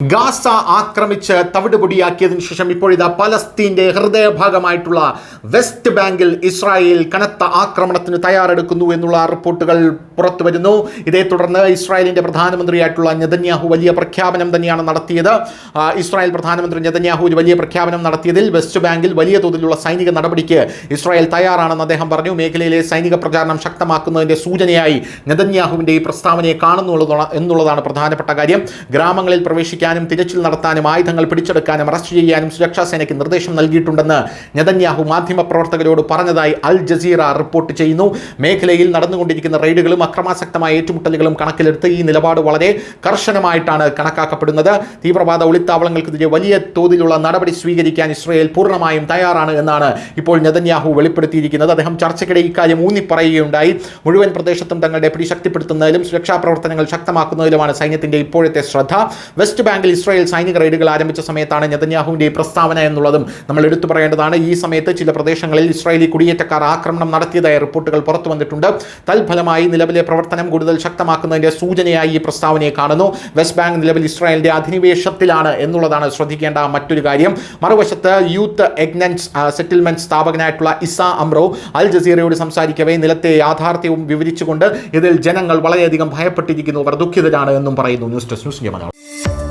Gaza ആക്രമിച്ച് തവിടുപൊടിയാക്കിയതിനു ശേഷം ഇപ്പോഴിതാ പലസ്തീന്റെ ഹൃദയഭാഗമായിട്ടുള്ള വെസ്റ്റ് ബാങ്കിൽ ഇസ്രായേൽ കനത്ത ആക്രമണത്തിന് തയ്യാറെടുക്കുന്നു എന്നുള്ള റിപ്പോർട്ടുകൾ പുറത്തു വരുന്നു. ഇതേ തുടർന്ന് ഇസ്രായേലിന്റെ പ്രധാനമന്ത്രിയായിട്ടുള്ള നെതന്യാഹു വലിയ പ്രഖ്യാപനം തന്നെയാണ് നടത്തിയത്. ഇസ്രായേൽ പ്രധാനമന്ത്രി നെതന്യാഹു ഒരു വലിയ പ്രഖ്യാപനം നടത്തിയതിൽ വെസ്റ്റ് ബാങ്കിൽ വലിയ തോതിലുള്ള സൈനിക നടപടിക്ക് ഇസ്രായേൽ തയ്യാറാണെന്ന് അദ്ദേഹം പറഞ്ഞു. മേഖലയിലെ സൈനിക പ്രചാരണം ശക്തമാക്കുന്നതിന്റെ സൂചനയായി നെതന്യാഹുവിന്റെ ഈ പ്രസ്താവനയെ കാണുന്നു എന്നുള്ളതാണ് പ്രധാനപ്പെട്ട കാര്യം. ഗ്രാമങ്ങളിൽ പ്രവേശിക്കാൻ തിരച്ചിൽ നടത്താനും ആയുധങ്ങൾ പിടിച്ചെടുക്കാനും അറസ്റ്റ് ചെയ്യാനും സുരക്ഷാ സേനയ്ക്ക് നിർദ്ദേശം നൽകിയിട്ടുണ്ടെന്ന് നെതന്യാഹു മാധ്യമപ്രവർത്തകരോട് പറഞ്ഞതായി അൽ ജസീറ റിപ്പോർട്ട് ചെയ്യുന്നു. മേഖലയിൽ നടന്നുകൊണ്ടിരിക്കുന്ന റെയ്ഡുകളും അക്രമാസക്തമായ ഏറ്റുമുട്ടലുകളും കണക്കിലെടുത്ത് ഈ നിലപാട് വളരെ കർശനമായിട്ടാണ് കണക്കാക്കപ്പെടുന്നത്. തീവ്രവാദ ഒളിത്താവളങ്ങൾക്കെതിരെ വലിയ തോതിലുള്ള നടപടി സ്വീകരിക്കാൻ ഇസ്രായേൽ പൂർണ്ണമായും തയ്യാറാണ് എന്നാണ് ഇപ്പോൾ നെതന്യാഹു വെളിപ്പെടുത്തിയിരിക്കുന്നത്. അദ്ദേഹം ചർച്ചയ്ക്കിടെ ഇക്കാര്യം ഊന്നിപ്പറയുകയുണ്ടായി. മുഴുവൻ പ്രദേശത്തും തങ്ങളുടെ പിടി ശക്തിപ്പെടുത്തുന്നതിലും സുരക്ഷാ പ്രവർത്തനങ്ങൾ ശക്തമാക്കുന്നതിലുമാണ് സൈന്യത്തിന്റെ ഇപ്പോഴത്തെ ശ്രദ്ധ. വെസ്റ്റ് ബാങ്കിൽ ഇസ്രായേൽ സൈനിക റെയ്ഡുകൾ ആരംഭിച്ച സമയത്താണ് നെതന്യാഹുവിന്റെ ഈ പ്രസ്താവന എന്നുള്ളതും നമ്മൾ എടുത്തു പറയേണ്ടതാണ്. ഈ സമയത്ത് ചില പ്രദേശങ്ങളിൽ ഇസ്രായേലി കുടിയേറ്റക്കാർ ആക്രമണം നടത്തിയതായ റിപ്പോർട്ടുകൾ പുറത്തു വന്നിട്ടുണ്ട്. തൽഫലമായി നിലവിലെ പ്രവർത്തനം കൂടുതൽ ശക്തമാക്കുന്നതിന്റെ സൂചനയായി ഈ പ്രസ്താവനയെ കാണുന്നു. വെസ്റ്റ് ബാങ്ക് നിലവിൽ ഇസ്രായേലിന്റെ അധിനിവേശത്തിലാണ് എന്നുള്ളതാണ് ശ്രദ്ധിക്കേണ്ട മറ്റൊരു കാര്യം. മറുവശത്ത് യൂത്ത് എഗ്നൻസ് സെറ്റിൽമെന്റ് സ്ഥാപകനായിട്ടുള്ള ഇസ അമ്രോ അൽ ജസീറയോട് സംസാരിക്കവേ നിലത്തെ യാഥാർത്ഥ്യവും വിവരിച്ചുകൊണ്ട് ഇതിൽ ജനങ്ങൾ വളരെയധികം ഭയപ്പെട്ടിരിക്കുന്നു, അവർ ദുഃഖിതരാണ് എന്നും പറയുന്നു. News desk news India Malayalam.